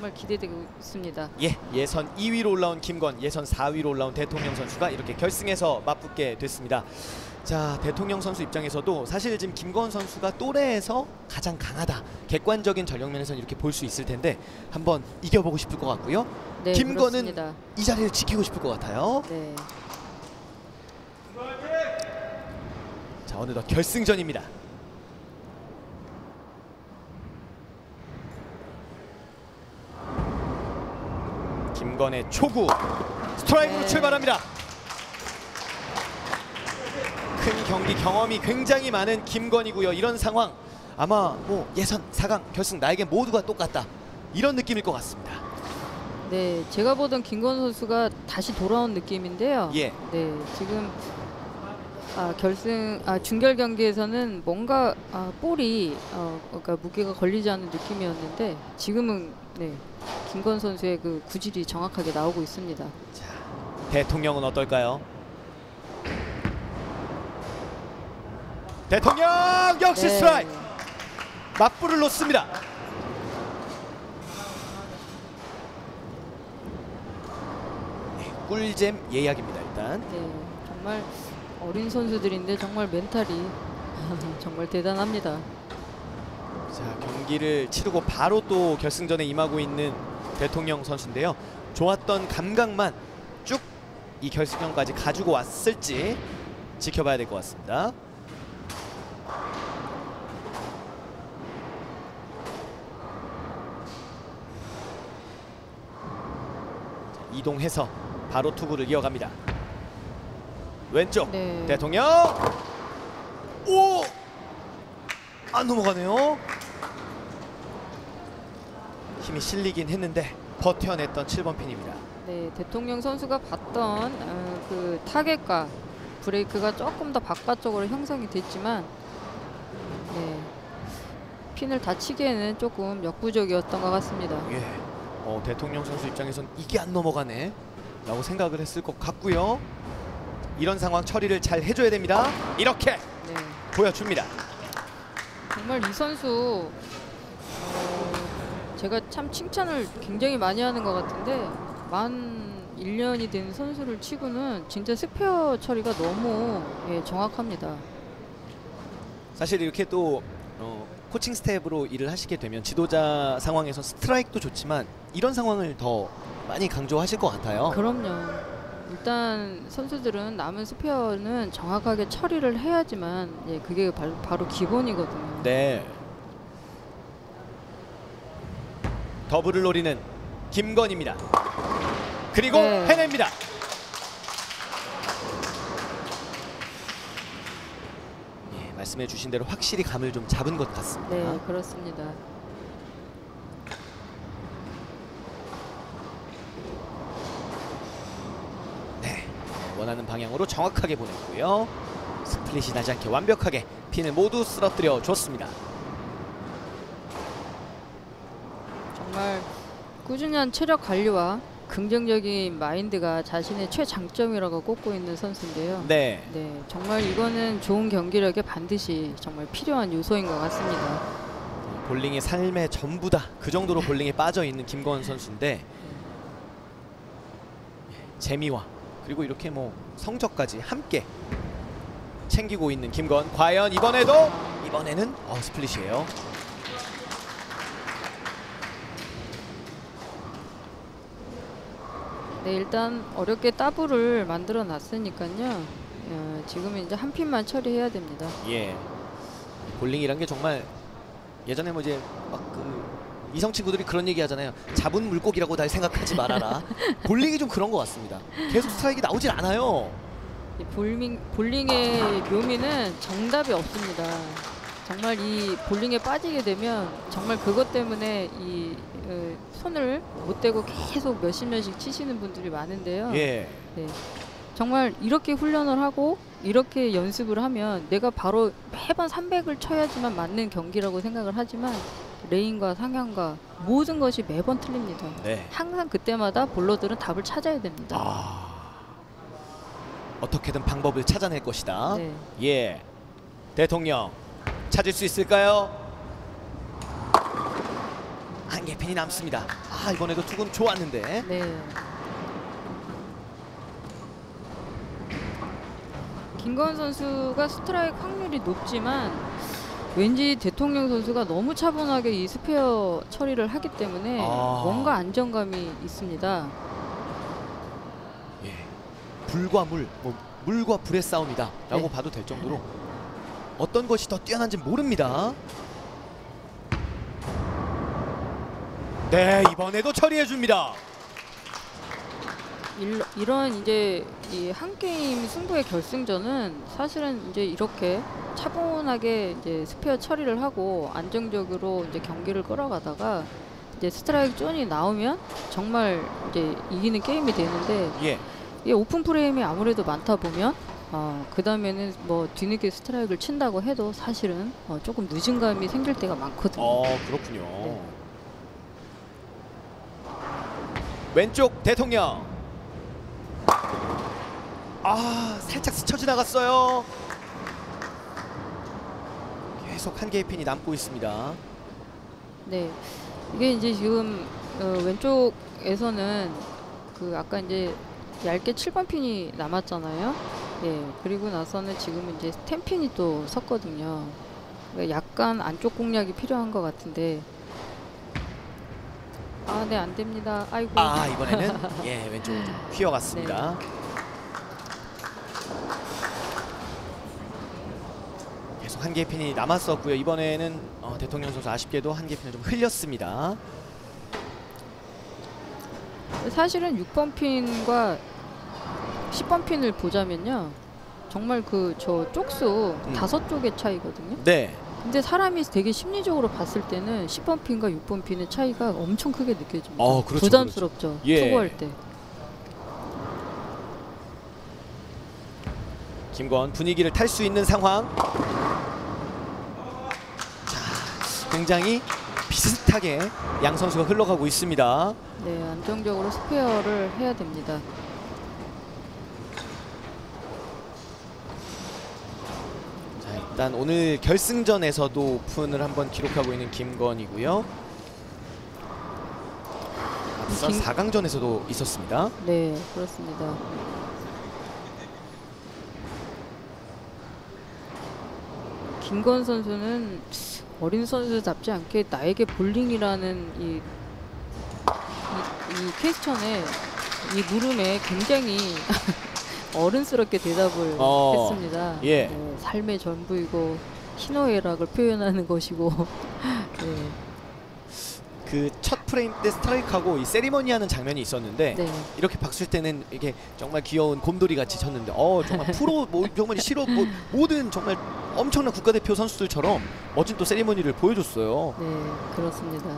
정말 기대되고 있습니다. 예, 예선 2위로 올라온 김건, 예선 4위로 올라온 대통령 선수가 이렇게 결승에서 맞붙게 됐습니다. 자, 대통령 선수 입장에서도 사실 지금 김건 선수가 또래에서 가장 강하다, 객관적인 전력면에서는 이렇게 볼 수 있을 텐데 한번 이겨보고 싶을 것 같고요. 네, 김건은 그렇습니다. 이 자리를 지키고 싶을 것 같아요. 네. 자, 어느덧 결승전입니다. 김건의 초구 스트라이크로 네. 출발합니다. 큰 경기 경험이 굉장히 많은 김건이고요. 이런 상황 아마 뭐 예선 4강 결승 나에게 모두가 똑같다, 이런 느낌일 것 같습니다. 네, 제가 보던 김건 선수가 다시 돌아온 느낌인데요. 예. 네, 지금 중결 경기에서는 뭔가 볼이 그러니까 무게가 걸리지 않는 느낌이었는데 지금은 네, 김건 선수의 그 구질이 정확하게 나오고 있습니다. 자, 대통령은 어떨까요? 대통령 역시 네. 스트라이크, 맞불을 놓습니다. 네, 꿀잼 예약입니다. 일단 네, 정말 어린 선수들인데 정말 멘탈이 정말 대단합니다. 자, 경기를 치르고 바로 또 결승전에 임하고 있는 대통령 선수인데요. 좋았던 감각만 쭉 이 결승전까지 가지고 왔을지 지켜봐야 될 것 같습니다. 자, 이동해서 바로 투구를 이어갑니다. 왼쪽 네. 대통령, 오! 안 넘어가네요. 힘이 실리긴 했는데 버텨냈던 7번 핀입니다. 네, 대통령 선수가 봤던 그 타겟과 브레이크가 조금 더 바깥쪽으로 형성이 됐지만 네, 핀을 다치기에는 조금 역부족이었던 것 같습니다. 예, 대통령 선수 입장에선 이게 안 넘어가네 라고 생각을 했을 것 같고요. 이런 상황 처리를 잘 해줘야 됩니다. 이렇게 네, 보여줍니다. 정말 이 선수 제가 참 칭찬을 굉장히 많이 하는 것 같은데 만 1년이 된 선수를 치고는 진짜 스페어 처리가 너무 정확합니다. 사실 이렇게 또 코칭 스텝으로 일을 하시게 되면 지도자 상황에서 스트라이크도 좋지만 이런 상황을 더 많이 강조하실 것 같아요. 그럼요. 일단 선수들은 남은 스페어는 정확하게 처리를 해야지만 그게 바로 기본이거든요. 네. 더블을 노리는 김건입니다. 그리고 네. 해냅니다. 예, 말씀해 주신 대로 확실히 감을 좀 잡은 것 같습니다. 네, 그렇습니다. 네, 원하는 방향으로 정확하게 보냈고요. 스플릿이 나지 않게 완벽하게 핀을 모두 쓰러뜨려 줬습니다. 정말 꾸준한 체력 관리와 긍정적인 마인드가 자신의 최장점이라고 꼽고 있는 선수인데요. 네. 네, 정말 이거는 좋은 경기력에 반드시 정말 필요한 요소인 것 같습니다. 볼링이 삶의 전부다, 그 정도로 볼링에 빠져 있는 김건 선수인데 재미와 그리고 이렇게 뭐 성적까지 함께 챙기고 있는 김건. 과연 이번에는 스플릿이에요. 네, 일단 어렵게 더블을 만들어 놨으니까요. 지금은 이제 한 핀만 처리해야 됩니다. 예. 볼링이란 게 정말 예전에 뭐 이제 막 이성 친구들이 그런 얘기 하잖아요. 잡은 물고기라고 날 생각하지 말아라. 볼링이 좀 그런 것 같습니다. 계속 스트라이크 나오질 않아요. 이 볼링의 묘미는 정답이 없습니다. 정말 이 볼링에 빠지게 되면 정말 그것 때문에 이 손을 못 대고 계속 몇십 년씩 치시는 분들이 많은데요. 예. 네. 정말 이렇게 훈련을 하고 이렇게 연습을 하면 내가 바로 매번 300을 쳐야지만 맞는 경기라고 생각을 하지만 레인과 상향과 모든 것이 매번 틀립니다. 네. 항상 그때마다 볼러들은 답을 찾아야 됩니다. 어떻게든 방법을 찾아낼 것이다. 네. 예. 대통령 찾을 수 있을까요? 한계핀이 남습니다. 아, 이번에도 투구 좋았는데. 네. 김건 선수가 스트라이크 확률이 높지만 왠지 대통령 선수가 너무 차분하게 이 스페어 처리를 하기 때문에 뭔가 안정감이 있습니다. 예. 불과 물, 뭐 물과 불의 싸움이다라고 네. 봐도 될 정도로 어떤 것이 더 뛰어난지 모릅니다. 네, 이번에도 처리해 줍니다. 이런 이제 이 한 게임 승부의 결승전은 사실은 이제 이렇게 차분하게 이제 스페어 처리를 하고 안정적으로 이제 경기를 끌어가다가 이제 스트라이크 존이 나오면 정말 이제 이기는 게임이 되는데 예. 이 오픈 프레임이 아무래도 많다 보면 그 다음에는 뭐 뒤늦게 스트라이크를 친다고 해도 사실은 조금 늦은 감이 생길 때가 많거든요. 그렇군요. 네. 왼쪽 대통령. 살짝 스쳐 지나갔어요. 계속 한 개의 핀이 남고 있습니다. 네, 이게 이제 지금 왼쪽에서는 그 아까 이제 얇게 7번 핀이 남았잖아요. 예, 그리고 나서는 지금 이제 10핀이 또 섰거든요. 그러니까 약간 안쪽 공략이 필요한 것 같은데. 네, 안 됩니다. 아이고. 이번에는 예, 왼쪽으로 좀 휘어갔습니다. 계속 한 개의 핀이 남았었고요. 이번에는 대통령 선수 아쉽게도 한 개의 핀을 좀 흘렸습니다. 사실은 6번 핀과 10번 핀을 보자면요, 정말 그 저 쪽수 5쪽의 차이거든요. 네. 근데 사람이 되게 심리적으로 봤을 때는 10번 핀과 6번 핀의 차이가 엄청 크게 느껴집니다. 그렇죠, 부담스럽죠. 그렇죠. 예. 투구할 때. 김건 분위기를 탈 수 있는 상황. 자, 굉장히 비슷하게 양 선수가 흘러가고 있습니다. 네, 안정적으로 스페어를 해야 됩니다. 자, 일단 오늘 결승전에서도 오픈을 한번 기록하고 있는 김건이고요. 앞선 4강전에서도 있었습니다. 네, 그렇습니다. 김건 선수는 어린 선수답지 않게 나에게 볼링이라는 이 퀘스천에, 이 물음에 굉장히 어른스럽게 대답을 했습니다. 예. 네, 삶의 전부이고 희노애락을 표현하는 것이고. 네. 그 첫 프레임 때 스트라이크하고 이 세리머니 하는 장면이 있었는데 네. 이렇게 박수 때는 이게 정말 귀여운 곰돌이 같이 쳤는데 정말 프로 정말 실업 모든 정말 엄청난 국가대표 선수들처럼 멋진 또 세리머니를 보여줬어요. 네, 그렇습니다.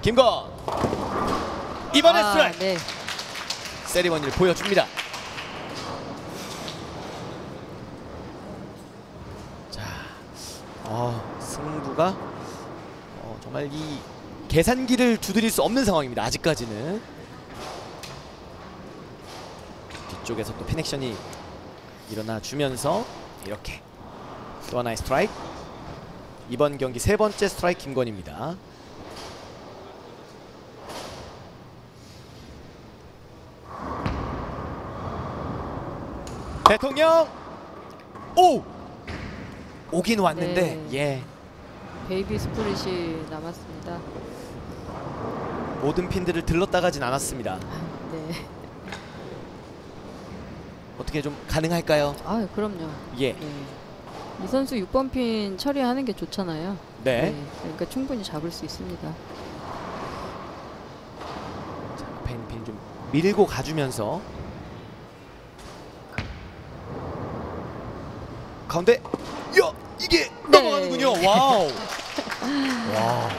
김건 이번에 스트라이크. 네. 세리머니를 보여줍니다. 자, 승부가 정말 이 계산기를 두드릴 수 없는 상황입니다. 아직까지는. 뒤쪽에서 또 피넥션이 일어나 주면서 이렇게 또 하나의 스트라이크. 이번 경기 3번째 스트라이크 김건입니다. 대통령 오긴 왔는데 네. 예, 베이비 스프릿이 남았습니다. 모든 핀들을 들렀다 가진 않았습니다. 네. 어떻게 좀 가능할까요? 그럼요. 예. 네. 이 선수 6번 핀 처리하는 게 좋잖아요. 네. 그러니까 충분히 잡을 수 있습니다. 자, 펜 좀 밀고 가주면서 가운데 이게 네. 넘어가는군요. 와우. 와.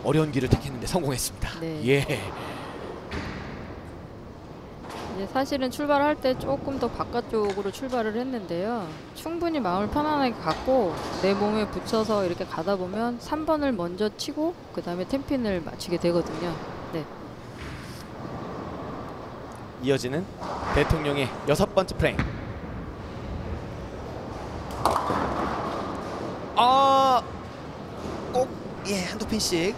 어려운 길을 택했는데 성공했습니다. 네. 예. 이제 사실은 출발할 때 조금 더 바깥쪽으로 출발을 했는데요. 충분히 마음을 편안하게 갖고 내 몸에 붙여서 이렇게 가다 보면 3번을 먼저 치고 그 다음에 10핀을 맞추게 되거든요. 네. 이어지는 대통령의 6번째 프레임. 예, 한두 핀씩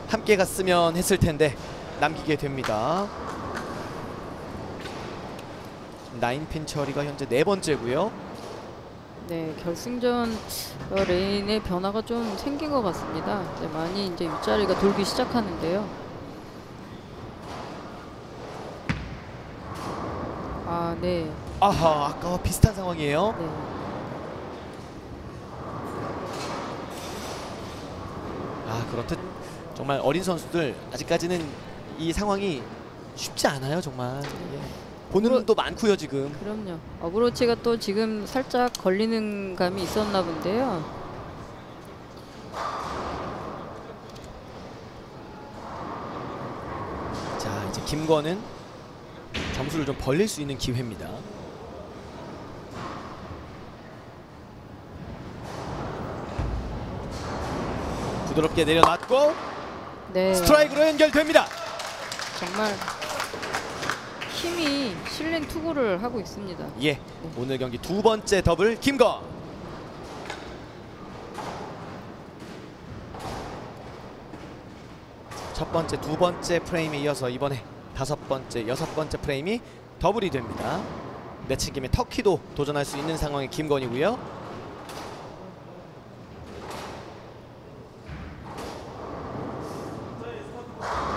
함께 갔으면 했을 텐데 남기게 됩니다. 9핀 처리가 현재 4번째고요. 네, 결승전 레인의 변화가 좀 생긴 것 같습니다. 이제 많이 이제 윗자리가 돌기 시작하는데요. 아, 네. 아하, 아까와 비슷한 상황이에요. 네. 아, 그렇듯 정말 어린 선수들 아직까지는 이 상황이 쉽지 않아요, 정말. 예. 보는 눈도 많고요, 지금. 그럼요. 어브로치가 또 지금 살짝 걸리는 감이 있었나 본데요. 자, 이제 김건은 점수를 좀 벌릴 수 있는 기회입니다. 부드럽게 내려놨고 네. 스트라이크로 연결됩니다. 정말 힘이 실린 투구를 하고 있습니다. 예, 오늘 경기 2번째 더블 김건. 첫 번째, 2번째 프레임에 이어서 이번에 5번째, 6번째 프레임이 더블이 됩니다. 내친 김에 터키도 도전할 수 있는 상황의 김건이고요.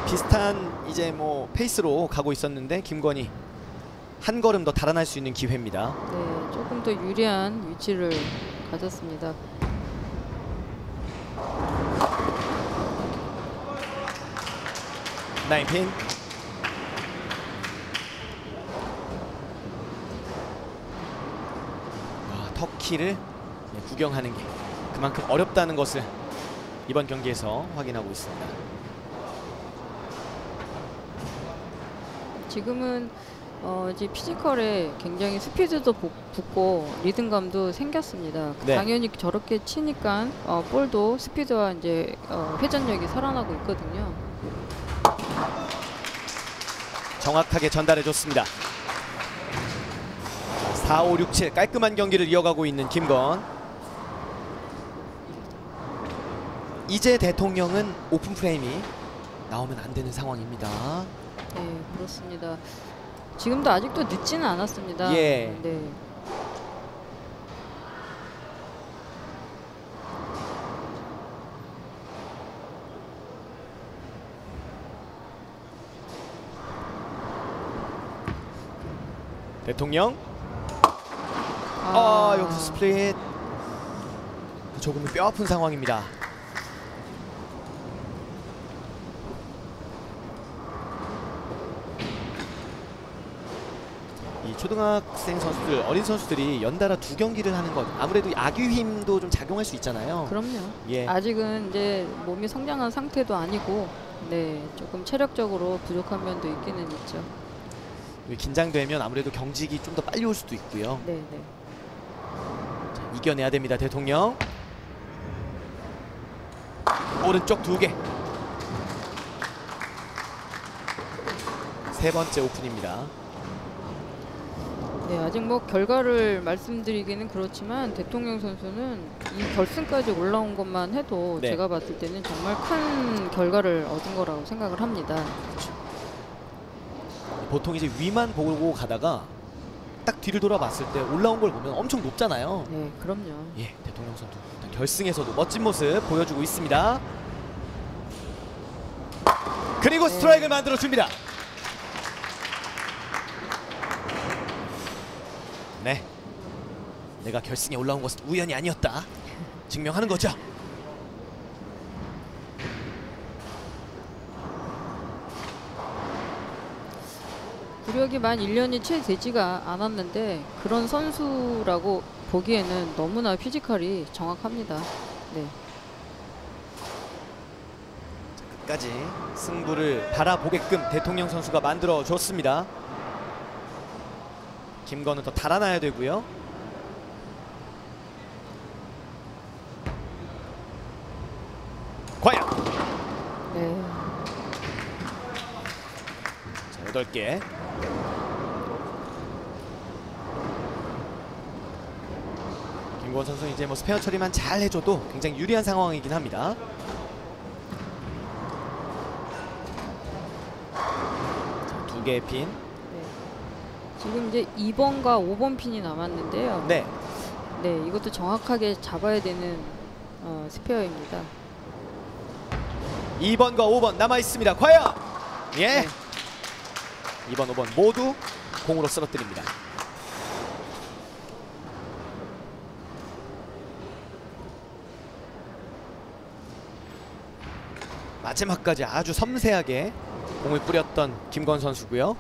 비슷한 이제 뭐 페이스로 가고 있었는데 김건이 한 걸음 더 달아날 수 있는 기회입니다. 네, 조금 더 유리한 위치를 가졌습니다. 나인핀. 터키를 구경하는 게 그만큼 어렵다는 것을 이번 경기에서 확인하고 있습니다. 지금은 이제 피지컬에 굉장히 스피드도 붙고 리듬감도 생겼습니다. 네. 당연히 저렇게 치니까 볼도 스피드와 이제 회전력이 살아나고 있거든요. 정확하게 전달해 줬습니다. 4, 5, 6, 7 깔끔한 경기를 이어가고 있는 김건. 이제 대통령은 오픈 프레임이 나오면 안 되는 상황입니다. 네, 그렇습니다. 지금도 아직도 늦지는 않았습니다. 예. 네. 대통령. 여기서 스플릿. 조금 뼈아픈 상황입니다. 이 초등학생 선수들, 어린 선수들이 연달아 2경기를 하는 것, 아무래도 악유 힘도 좀 작용할 수 있잖아요. 그럼요. 예. 아직은 이제 몸이 성장한 상태도 아니고, 네, 조금 체력적으로 부족한 면도 있기는 있죠. 긴장되면 아무래도 경직이 좀 더 빨리 올 수도 있고요. 네, 네. 자, 이겨내야 됩니다, 대통령. 오른쪽 2개. 세 번째 오픈입니다. 네, 아직 뭐 결과를 말씀드리기는 그렇지만 대통령 선수는 이 결승까지 올라온 것만 해도 네. 제가 봤을 때는 정말 큰 결과를 얻은 거라고 생각을 합니다. 보통 이제 위만 보고 가다가 딱 뒤를 돌아봤을 때 올라온 걸 보면 엄청 높잖아요. 네, 그럼요. 예, 대통령 선수 일단 결승에서도 멋진 모습 보여주고 있습니다. 그리고 네. 스트라이크를 만들어 줍니다. 네, 내가 결승에 올라온 것은 우연이 아니었다 증명하는 거죠. 구력이 만 1년이 채 되지가 않았는데 그런 선수라고 보기에는 너무나 피지컬이 정확합니다. 네. 끝까지 승부를 바라보게끔 대통령 선수가 만들어 줬습니다. 김건은 더 달아나야 되고요. 과연 네. 자, 8개. 김건 선수 이제 뭐 스페어 처리만 잘 해줘도 굉장히 유리한 상황이긴 합니다. 개의 핀. 네. 지금 이제 2번과 5번 핀이 남았는데요. 네. 네, 이것도 정확하게 잡아야 되는 스페어입니다. 2번과 5번 남아 있습니다. 과연 예. 네. 2번, 5번 모두 공으로 쓰러뜨립니다. 마지막까지 아주 섬세하게 공을 뿌렸던 김건 선수고요.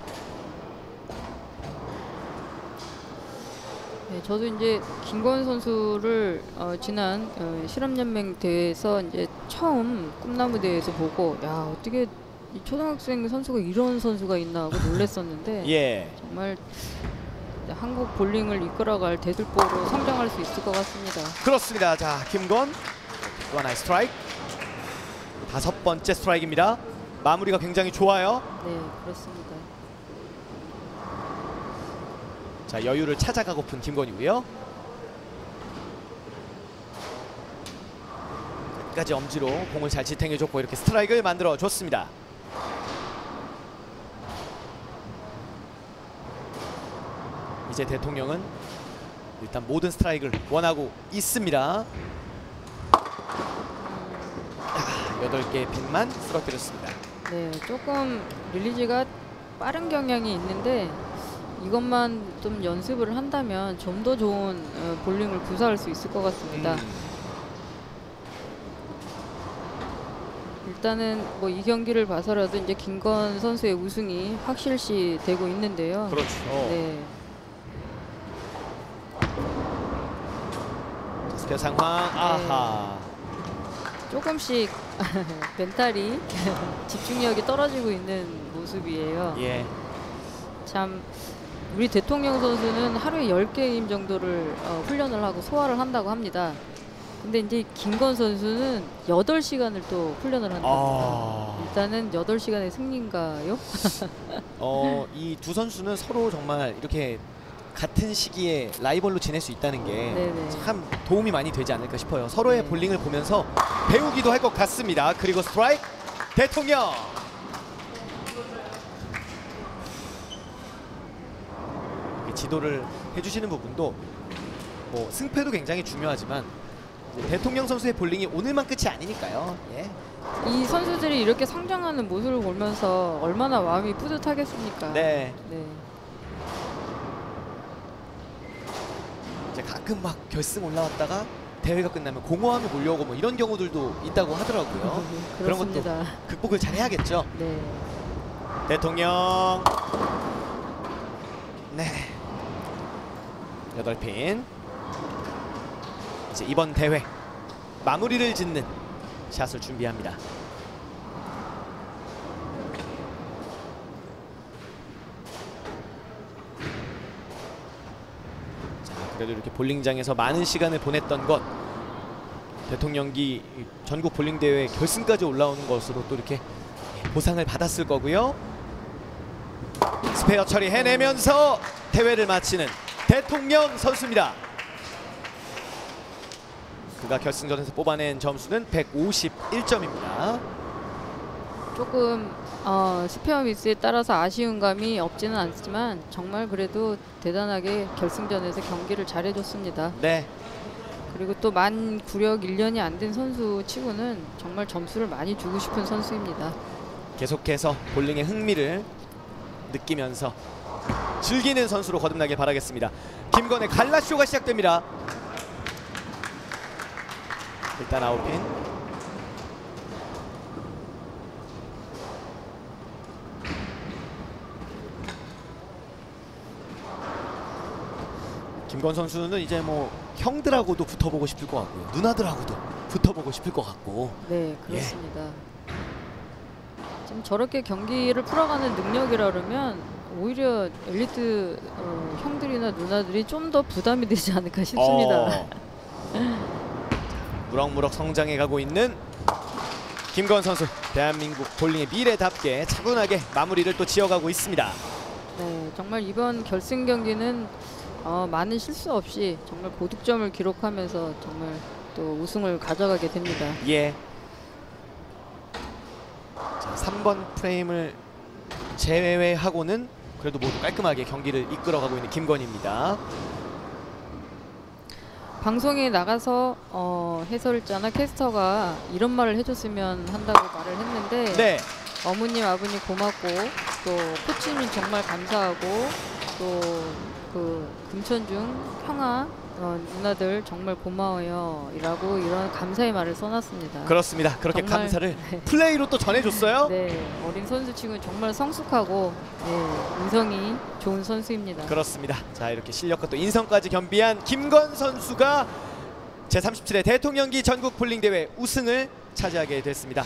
네, 저도 이제 김건 선수를 지난 실업연맹 대회에서 이제 처음 꿈나무 대회에서 보고 야 어떻게 이 초등학생 선수가 이런 선수가 있나 하고 놀랐었는데 예. 정말 한국 볼링을 이끌어갈 대들보로 성장할 수 있을 것 같습니다. 그렇습니다. 자, 김건 또 하나의 스트라이크. 5번째 스트라이크입니다. 마무리가 굉장히 좋아요. 네, 그렇습니다. 자, 여유를 찾아가고픈 김건이고요. 끝까지 엄지로 공을 잘 지탱해줬고 이렇게 스트라이크를 만들어줬습니다. 이제 대통령은 일단 모든 스트라이크를 원하고 있습니다. 8개의 핀만 쓰러뜨렸습니다. 네, 조금 릴리즈가 빠른 경향이 있는데 이것만 좀 연습을 한다면 좀 더 좋은 볼링을 구사할 수 있을 것 같습니다. 일단은 뭐 이 경기를 봐서라도 이제 김건 선수의 우승이 확실시 되고 있는데요. 그렇죠. 네, 스페어 상황. 아하. 조금씩 멘탈이 집중력이 떨어지고 있는 모습이에요. 예. 참 우리 대통령 선수는 하루에 10게임 정도를 훈련을 하고 소화를 한다고 합니다. 근데 이제 김건 선수는 8시간을 또 훈련을 한답니다. 일단은 8시간의 승리인가요? 이 두 선수는 서로 정말 이렇게 같은 시기에 라이벌로 지낼 수 있다는 게 참 도움이 많이 되지 않을까 싶어요. 서로의 네. 볼링을 보면서 배우기도 할 것 같습니다. 그리고 스트라이크 대통령. 지도를 해주시는 부분도 뭐 승패도 굉장히 중요하지만 대통령 선수의 볼링이 오늘만 끝이 아니니까요. 예. 이 선수들이 이렇게 성장하는 모습을 보면서 얼마나 마음이 뿌듯하겠습니까? 네. 네. 이제 가끔 막 결승 올라왔다가 대회가 끝나면 공허함이 몰려오고 뭐 이런 경우들도 있다고 하더라고요. 그런 것도 그렇습니다. 극복을 잘 해야겠죠. 네. 대통령. 네. 8핀. 이제 이번 대회 마무리를 짓는 샷을 준비합니다. 자, 그래도 이렇게 볼링장에서 많은 시간을 보냈던 것, 대통령기 전국 볼링 대회 결승까지 올라오는 것으로 또 이렇게 보상을 받았을 거고요. 스페어 처리 해내면서 대회를 마치는 대통령 선수입니다. 그가 결승전에서 뽑아낸 점수는 151점입니다. 조금 스페어 미스에 따라서 아쉬운 감이 없지는 않지만 정말 그래도 대단하게 결승전에서 경기를 잘해줬습니다. 네. 그리고 또 만 구력 1년이 안 된 선수 치고는 정말 점수를 많이 주고 싶은 선수입니다. 계속해서 볼링의 흥미를 느끼면서 즐기는 선수로 거듭나길 바라겠습니다. 김건의 갈라쇼가 시작됩니다. 일단 아웃핀. 김건 선수는 이제 뭐 형들하고도 붙어보고 싶을 것 같고요. 누나들하고도 붙어보고 싶을 것 같고. 네, 그렇습니다. 지금 저렇게 경기를 풀어가는 능력이라 그러면 오히려 엘리트 형들이나 누나들이 좀 더 부담이 되지 않을까 싶습니다. 무럭무럭 성장해가고 있는 김건 선수. 대한민국 볼링의 미래답게 차분하게 마무리를 또 지어가고 있습니다. 네, 정말 이번 결승 경기는 많은 실수 없이 정말 고득점을 기록하면서 정말 또 우승을 가져가게 됩니다. 예. 자, 3번 프레임을 제외하고는 그래도 모두 깔끔하게 경기를 이끌어가고 있는 김건희입니다. 방송에 나가서 해설자나 캐스터가 이런 말을 해줬으면 한다고 말을 했는데 네. 어머님 아버님 고맙고 또 코치님 정말 감사하고 또 그 금천중 평화 누나들 정말 고마워요 라고 이런 감사의 말을 써놨습니다. 그렇습니다. 그렇게 정말, 감사를 네. 플레이로 또 전해줬어요. 네, 어린 선수 치고는 정말 성숙하고 인성이 좋은 선수입니다. 그렇습니다. 자, 이렇게 실력과 또 인성까지 겸비한 김건 선수가 제37회 대통령기 전국 볼링 대회 우승을 차지하게 됐습니다.